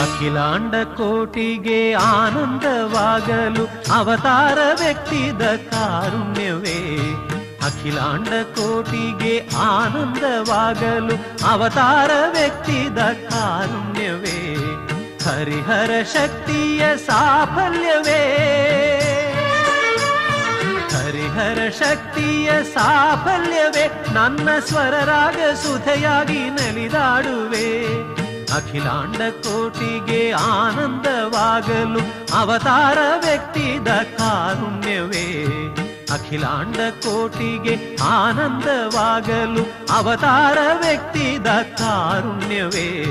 ಅಖಿಲಾಂಡ ಕೋಟಿಗೆ ಆನಂದವಾಗಲು ಅವತಾರ ವ್ಯಕ್ತಿದ ಕಾರುಣ್ಯವೇ. ಅಖಿಲಾಂಡ ಕೋಟಿಗೆ ಆನಂದವಾಗಲು ಅವತಾರ ವ್ಯಕ್ತಿದ ಕಾರುಣ್ಯವೇ. ಹರಿಹರ ಶಕ್ತಿಯ ಸಾಫಲ್ಯವೇ. ಹರಿಹರ ಶಕ್ತಿಯ ಸಾಫಲ್ಯವೇ. ನನ್ನ ಸ್ವರರಾಗ ಸುಧೆಯಾಗಿ ನಲಿದಾಡುವೆ. ಅಖಿಲಾಂಡ ಕೋಟಿಗೆ ಆನಂದವಾಗಲು ಅವತಾರ ವ್ಯಕ್ತಿದ ಕಾರುಣ್ಯವೇ. ಅಖಿಲಾಂಡ ಕೋಟಿಗೆ ಆನಂದವಾಗಲು ಅವತಾರ ವ್ಯಕ್ತಿದ ಕಾರುಣ್ಯವೇ.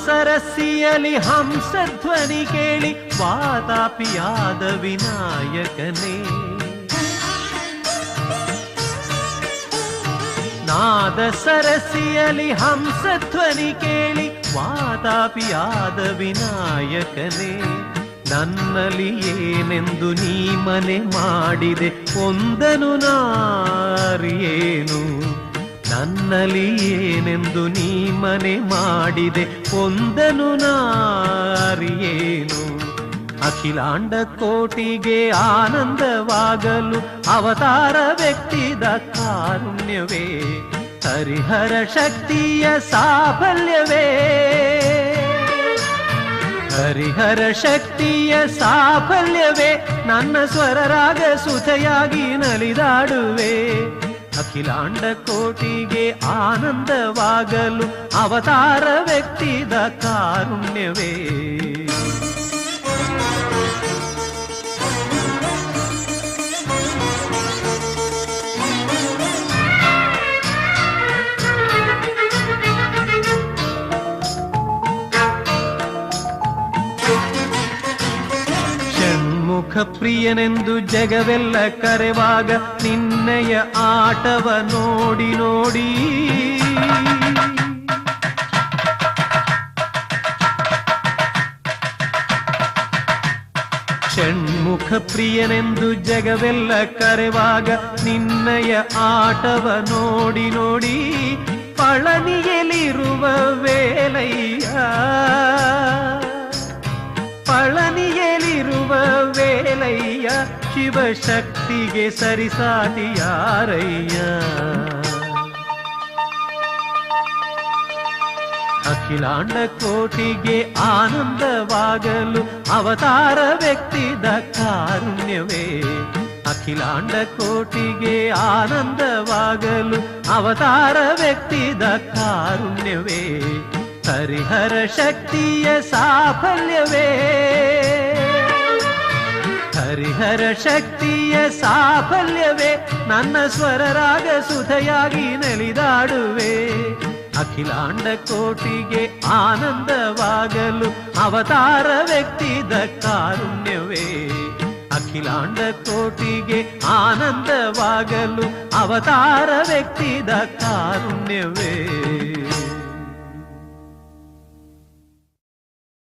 ಸರಸಿಯಲಿ ಹಂಸಧ್ವನಿ ಕೇಳಿ ವಾತಾಪಿಯಾದ ವಿನಾಯಕನೇ. ನಾದ ಸರಸಿಯಲಿ ಹಂಸಧ್ವನಿ ಕೇಳಿ ವಾತಾಪಿಯಾದ ವಿನಾಯಕನೇ. ನನ್ನಲ್ಲಿ ಏನೆಂದು ನೀ ಮನೆ ಮಾಡಿದೆ ಒಂದನು ನಾರಿಯೇನು. ನನ್ನಲ್ಲಿ ಏನೆಂದು ನೀ ಮನೆ ಮಾಡಿದೆ ಒಂದನು ನಾರಿಯೇನು. ಅಖಿಲಾಂಡ ಕೋಟಿಗೆ ಆನಂದವಾಗಲು ಅವತಾರ ವ್ಯಕ್ತಿದ ಕಾರುಣ್ಯವೇ. ಹರಿಹರ ಶಕ್ತಿಯ ಸಾಫಲ್ಯವೇ. ಹರಿಹರ ಶಕ್ತಿಯ ಸಾಫಲ್ಯವೇ. ನನ್ನ ಸ್ವರರಾಗ ಸುಧೆಯಾಗಿ ನಲಿದಾಡುವೆ. ಅಖಿಲಾಂಡ ಕೋಟಿಗೆ ಆನಂದವಾಗಲು ಅವತಾರ ವ್ಯಕ್ತಿದ ಕಾರುಣ್ಯವೇ. ಪ್ರಿಯನೆಂದು ಜಗವೆಲ್ಲ ಕರೆವಾಗ ನಿನ್ನಯ ಆಟವ ನೋಡಿ ನೋಡಿ. ಷಣ್ಮುಖ ಪ್ರಿಯನೆಂದು ಜಗವೆಲ್ಲ ಕರೆವಾಗ ನಿನ್ನಯ ಆಟವ ನೋಡಿ ನೋಡಿ. ಪಳನಿಯಲಿರುವ ವೇಲಯ್ಯ. ಪಳನಿಯಲಿರುವ ವೇಲಯ್ಯ. ಶಿವಶಕ್ತಿಗೆ ಸರಿಸಾಟಿ ಯಾರಯ್ಯ. ಅಖಿಲಾಂಡ ಕೋಟಿಗೆ ಆನಂದವಾಗಲು ಅವತಾರ ವ್ಯಕ್ತಿದ ಕಾರುಣ್ಯವೇ. ಅಖಿಲಾಂಡ ಕೋಟಿಗೆ ಆನಂದವಾಗಲು ಅವತಾರ ವ್ಯಕ್ತಿದ ಕಾರುಣ್ಯವೇ. ಹರಿಹರ ಶಕ್ತಿಯ ಸಾಫಲ್ಯವೇ. ಹರಿಹರ ಶಕ್ತಿಯ ಸಾಫಲ್ಯವೇ. ನನ್ನ ಸ್ವರರಾಗ ಸುಧೆಯಾಗಿ ನಲಿದಾಡುವೆ. ಅಖಿಲಾಂಡ ಕೋಟಿಗೆ ಆನಂದವಾಗಲು ಅವತಾರ ವ್ಯಕ್ತಿದ ಕಾರುಣ್ಯವೇ. ಅಖಿಲಾಂಡ ಕೋಟಿಗೆ ಆನಂದವಾಗಲು ಅವತಾರ ವ್ಯಕ್ತಿದ ಕಾರುಣ್ಯವೇ.